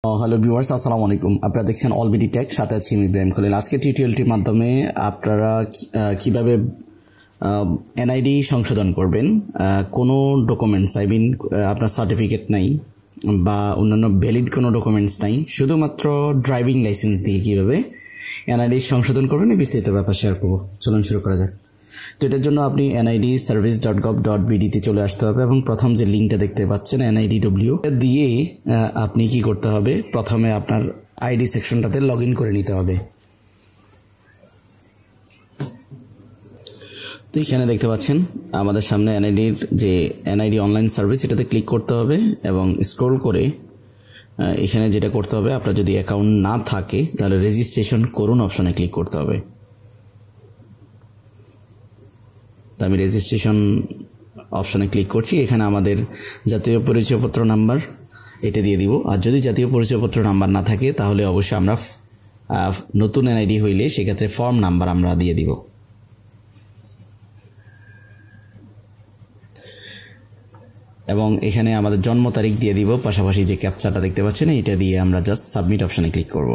Hello viewers, আসসালামু আলাইকুম। আপনারা দেখছেন অলবিডি টেক, সাথে আছি আমি ইব্রাহিম খলিল। আজকে টিউটোরিয়ালটির মাধ্যমে আপনারা কিভাবে এনআইডি সংশোধন করবেন। কোনো ডকুমেন্টস আপনার সার্টিফিকেট নাই বা অন্যান্য ভ্যালিড কোনো ডকুমেন্টস নাই, শুধুমাত্র ড্রাইভিং লাইসেন্স দিয়ে কীভাবে এনআইডি সংশোধন করবেন এই বিস্তারিত ব্যাপার শেয়ার করবো। চলুন শুরু করা যাক। তো এটার জন্য আপনি nidservice.gov.bd-তে চলে আসতে হবে এবং প্রথম যে লিঙ্কটা দেখতে পাচ্ছেন NIDW দিয়ে আপনি কি করতে হবে, প্রথমে আপনার আইডি সেকশনটাতে লগ ইন করে নিতে হবে। তো এখানে দেখতে পাচ্ছেন আমাদের সামনে এনআইডির যে এনআইডি অনলাইন সার্ভিস, এটাতে ক্লিক করতে হবে এবং স্ক্রল করে এখানে যেটা করতে হবে, আপনার যদি অ্যাকাউন্ট না থাকে তাহলে রেজিস্ট্রেশন করুন অপশনে ক্লিক করতে হবে। তো আমি রেজিস্ট্রেশন অপশানে ক্লিক করছি। এখানে আমাদের জাতীয় পরিচয়পত্র নাম্বার এটা দিয়ে দিব, আর যদি জাতীয় পরিচয়পত্র নাম্বার না থাকে তাহলে অবশ্যই আমরা নতুন এনআইডি হইলে সেক্ষেত্রে ফর্ম নাম্বার আমরা দিয়ে দিব। এবং এখানে আমাদের জন্ম তারিখ দিয়ে দিব, পাশাপাশি যে ক্যাপচাটা দেখতে পাচ্ছেন এটা দিয়ে আমরা জাস্ট সাবমিট অপশানে ক্লিক করব।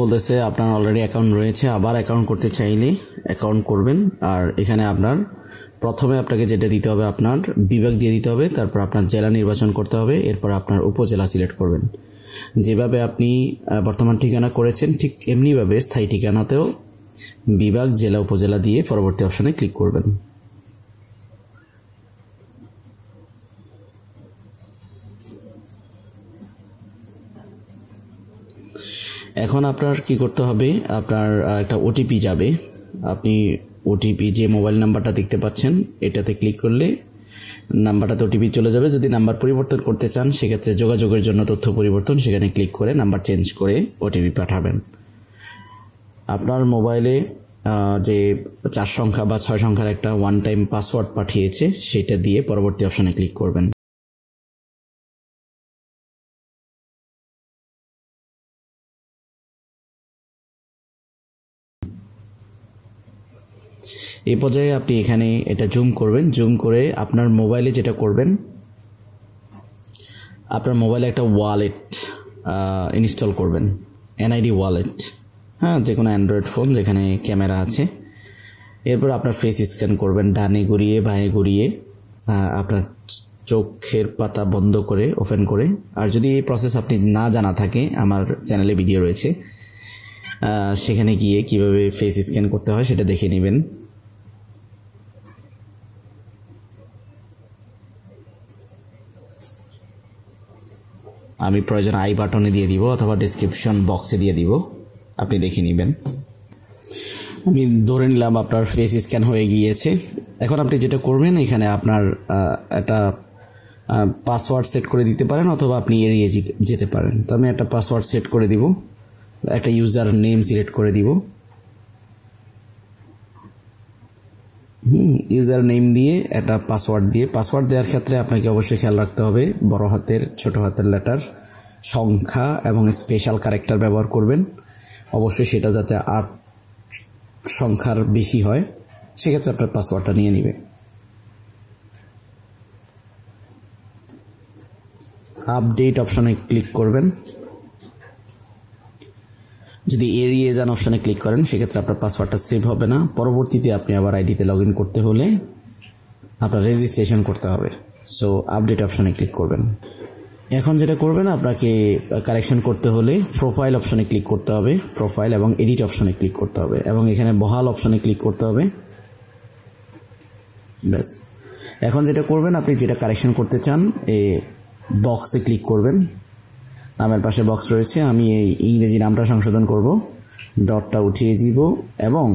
বলতেছে আপনার অলরেডি অ্যাকাউন্ট রয়েছে, আবার অ্যাকাউন্ট করতে চাইলে অ্যাকাউন্ট করবেন। আর এখানে আপনার প্রথমে আপনাকে যেটা দিতে হবে, আপনার বিভাগ দিয়ে দিতে হবে, তারপর আপনার জেলা নির্বাচন করতে হবে, এরপর আপনার উপজেলা সিলেক্ট করবেন। যেভাবে আপনি বর্তমান ঠিকানা করেছেন ঠিক এমনিভাবে স্থায়ী ঠিকানাতেও বিভাগ, জেলা, উপজেলা দিয়ে পরবর্তী অপশানে ক্লিক করবেন। এখন আপনার কি করতে হবে, আপনার একটা ওটিপি যাবে। আপনি ওটিপি যে মোবাইল নাম্বারটা দেখতে পাচ্ছেন এটাতে ক্লিক করলে নাম্বারটাতে ওটিপি চলে যাবে। যদি নাম্বার পরিবর্তন করতে চান সেক্ষেত্রে যোগাযোগের জন্য তথ্য পরিবর্তন, সেখানে ক্লিক করে নাম্বার চেঞ্জ করে ওটিপি পাঠাবেন। আপনার মোবাইলে যে 4 সংখ্যা বা 6 সংখ্যার একটা ওয়ান টাইম পাসওয়ার্ড পাঠিয়েছে সেটা দিয়ে পরবর্তী অপশানে ক্লিক করবেন। এই পর্যায়ে আপনি এখানে এটা জুম করবেন। জুম করে আপনার মোবাইলে যেটা করবেন, আপনার মোবাইলে একটা ওয়ালেট ইনস্টল করবেন, এনআইডি ওয়ালেট। হ্যাঁ, যে কোনো অ্যান্ড্রয়েড ফোন যেখানে ক্যামেরা আছে। এরপর আপনার ফেস স্ক্যান করবেন, ডানে ঘুরিয়ে বাঁয়ে ঘুরিয়ে, আপনার চোখের পাতা বন্ধ করে ওপেন করে। আর যদি এই প্রসেস আপনি না জানা থাকে, আমার চ্যানেলে ভিডিও রয়েছে, সেখানে গিয়ে কিভাবে ফেস স্ক্যান করতে হয় সেটা দেখে নেবেন। আমি প্রয়োজন আই বাটনে দিয়ে দিব অথবা ডেসক্রিপশন বক্সে দিয়ে দিব, আপনি দেখে নেবেন। আমি ধরে নিলাম আপনার ফেস স্ক্যান হয়ে গিয়েছে। এখন আপনি যেটা করবেন, এখানে আপনার একটা পাসওয়ার্ড সেট করে দিতে পারেন অথবা আপনি এড়িয়ে যেতে পারেন। তো আমি একটা পাসওয়ার্ড সেট করে দিব, একটা ইউজার নেম সিলেক্ট করে দিব। ইউজার নেম দিয়ে একটা পাসওয়ার্ড দিয়ে, পাসওয়ার্ড দেওয়ার ক্ষেত্রে আপনাকে অবশ্যই খেয়াল রাখতে হবে বড় হাতের, ছোট হাতের লেটার, সংখ্যা এবং স্পেশাল ক্যারেক্টার ব্যবহার করবেন। অবশ্যই সেটা যাতে 8 সংখ্যার বেশি হয়, সেক্ষেত্রে আপনার পাসওয়ার্ডটা নিয়ে নেবে। আপডেট অপশানে ক্লিক করবেন। যদি এড়িয়ে যান অপশানে ক্লিক করেন সেক্ষেত্রে আপনার পাসওয়ার্ডটা সেভ হবে না। পরবর্তীতে আপনি আবার আইডিতে লগ ইন করতে হলে আপনার রেজিস্ট্রেশন করতে হবে। সো আপডেট অপশানে ক্লিক করবেন। এখন যেটা করবেন, আপনাকে কারেকশন করতে হলে প্রোফাইল অপশানে ক্লিক করতে হবে, প্রোফাইল এবং এডিট অপশানে ক্লিক করতে হবে এবং এখানে বহাল অপশানে ক্লিক করতে হবে। ব্যাস, এখন যেটা করবেন, আপনি যেটা কারেকশন করতে চান এই বক্সে ক্লিক করবেন। নামের পাশে বক্স রয়েছে, আমি এই ইংরেজি নামটা সংশোধন করব। ডটটা উঠিয়ে দিব এবং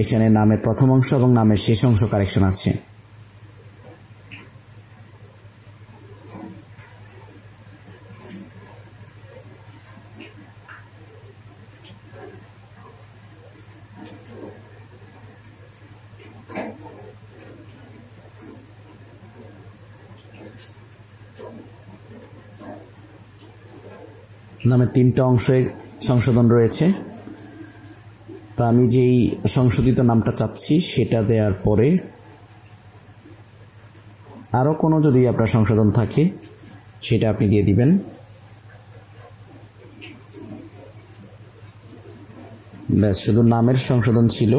এখানে নামের প্রথম অংশ এবং নামের শেষ অংশ কারেকশন আছে। নামের 3টা অংশে সংশোধন রয়েছে। তা আমি যেই সংশোধিত নামটা চাচ্ছি সেটা দেওয়ার পরে আরও কোনো যদি আপনার সংশোধন থাকে সেটা আপনি দিয়ে দিবেন। ব্যাস, শুধু নামের সংশোধন ছিল।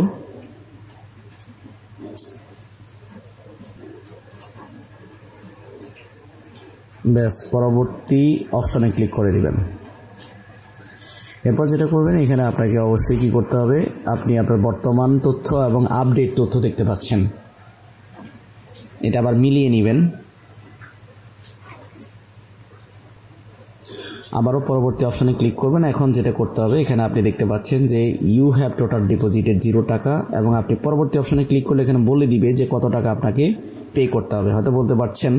ব্যাস, পরবর্তী অপশনে ক্লিক করে দিবেন। এরপর যেটা করবেন, এখানে আপনাকে অবশ্যই কী করতে হবে, আপনি আপনার বর্তমান তথ্য এবং আপডেট তথ্য দেখতে পাচ্ছেন, এটা আবার মিলিয়ে নেবেন। আবারও পরবর্তী অপশনে ক্লিক করবেন। এখন যেটা করতে হবে, এখানে আপনি দেখতে পাচ্ছেন যে ইউ হ্যাভ টোটাল ডিপোজিটেড 0 টাকা এবং আপনি পরবর্তী অপশনে ক্লিক করলে এখানে বলে দিবে যে কত টাকা আপনাকে পে করতে হবে। হয়তো বলতে পারছেন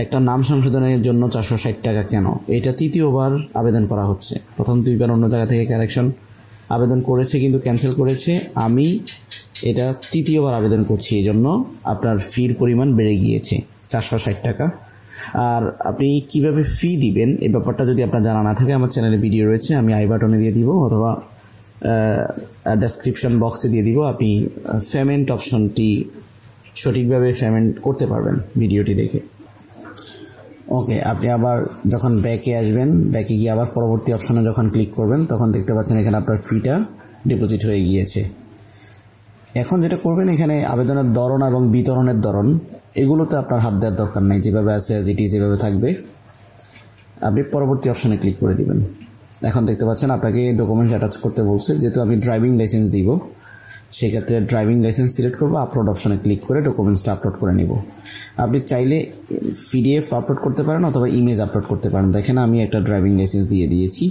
একটা নাম সংশোধনের জন্য 460 টাকা কেন? এটা তৃতীয়বার আবেদন করা হচ্ছে। প্রথম 2বার অন্য জায়গা থেকে কারেকশন আবেদন করেছে কিন্তু ক্যান্সেল করেছে, আমি এটা তৃতীয়বার আবেদন করছি, এই জন্য আপনার ফির পরিমাণ বেড়ে গিয়েছে 460 টাকা। আর আপনি কিভাবে ফি দিবেন এই ব্যাপারটা যদি আপনার জানা না থাকে, আমার চ্যানেলে ভিডিও রয়েছে, আমি আই বাটনে দিয়ে দিব অথবা ডেসক্রিপশন বক্সে দিয়ে দিব। আপনি পেমেন্ট অপশনটি সঠিকভাবে পেমেন্ট করতে পারবেন ভিডিওটি দেখে। ওকে, আপনি আবার যখন ব্যাকে আসবেন, ব্যাকে গিয়ে আবার পরবর্তী অপশনে যখন ক্লিক করবেন তখন দেখতে পাচ্ছেন এখানে আপনার ফিটা ডিপোজিট হয়ে গিয়েছে। এখন যেটা করবেন, এখানে আবেদনের ধরন এবং বিতরণের ধরন এগুলোতে আপনার হাত দেওয়ার দরকার নেই, যেভাবে আছে অ্যাজ ইট ইজ যেভাবে থাকবে। আপনি পরবর্তী অপশনে ক্লিক করে দিবেন। এখন দেখতে পাচ্ছেন আপনাকে ডকুমেন্টস অ্যাটাচ করতে বলছে, যেহেতু আমি ড্রাইভিং লাইসেন্স দিব সেক্ষেত্রে ড্রাইভিং লাইসেন্স সিলেক্ট করবো, আপলোড অপশনে ক্লিক করে ডকুমেন্টসটা আপলোড করে নিব। আপনি চাইলে পিডিএফ আপলোড করতে পারেন অথবা ইমেজ আপলোড করতে পারেন। দেখেন আমি একটা ড্রাইভিং লাইসেন্স দিয়ে দিয়েছি।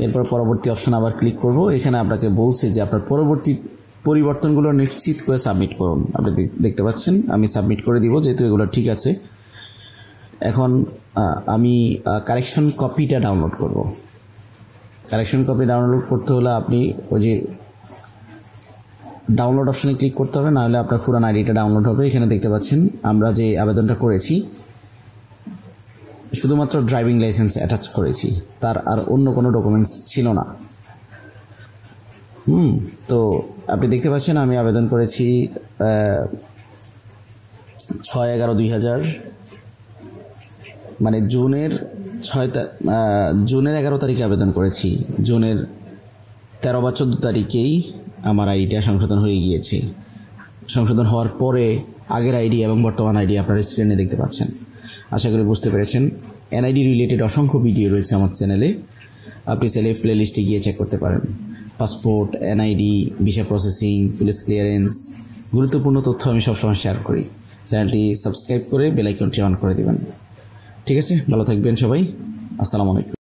এরপর পরবর্তী অপশন আবার ক্লিক করব। এখানে আপনাকে বলছে যে আপনার পরবর্তী পরিবর্তনগুলো নিশ্চিত করে সাবমিট করুন। আপনি দেখতে পাচ্ছেন আমি সাবমিট করে দিব, যেহেতু এগুলো ঠিক আছে। এখন আমি কারেকশন কপিটা ডাউনলোড করব। কারেকশন কপি ডাউনলোড করতে হলে আপনি ওই যে ডাউনলোড অপশনে ক্লিক করতে হবে, নাহলে আপনার পুরান আইডিটা ডাউনলোড হবে। এখানে দেখতে পাচ্ছেন আমরা যে আবেদনটা করেছি শুধুমাত্র ড্রাইভিং লাইসেন্স অ্যাটাচ করেছি, তার আর অন্য কোনো ডকুমেন্টস ছিল না। তো আপনি দেখতে পাচ্ছেন আমি আবেদন করেছি 6/11/2000, মানে জুনের 11 তারিখে আবেদন করেছি। জুনের 13 বা 14 তারিখেই আমার আইডিটা সংশোধন হয়ে গিয়েছে। সংশোধন হওয়ার পরে আগের আইডি এবং বর্তমান আইডি আপনার স্ক্রিনে দেখতে পাচ্ছেন। আশা করি বুঝতে পেরেছেন। এনআইডি রিলেটেড অসংখ্য ভিডিও রয়েছে আমার চ্যানেলে, আপনি চাইলে প্লে লিস্টে গিয়ে চেক করতে পারেন। Passport, NID, visa processing, police clearance, গুরুত্বপূর্ণ তথ্য আমি সবসময় শেয়ার করি। চ্যানেলটি সাবস্ক্রাইব করে বেল আইকনটি অন করে দেবেন। ঠিক আছে, ভালো থাকবেন সবাই। আসসালামু আলাইকুম।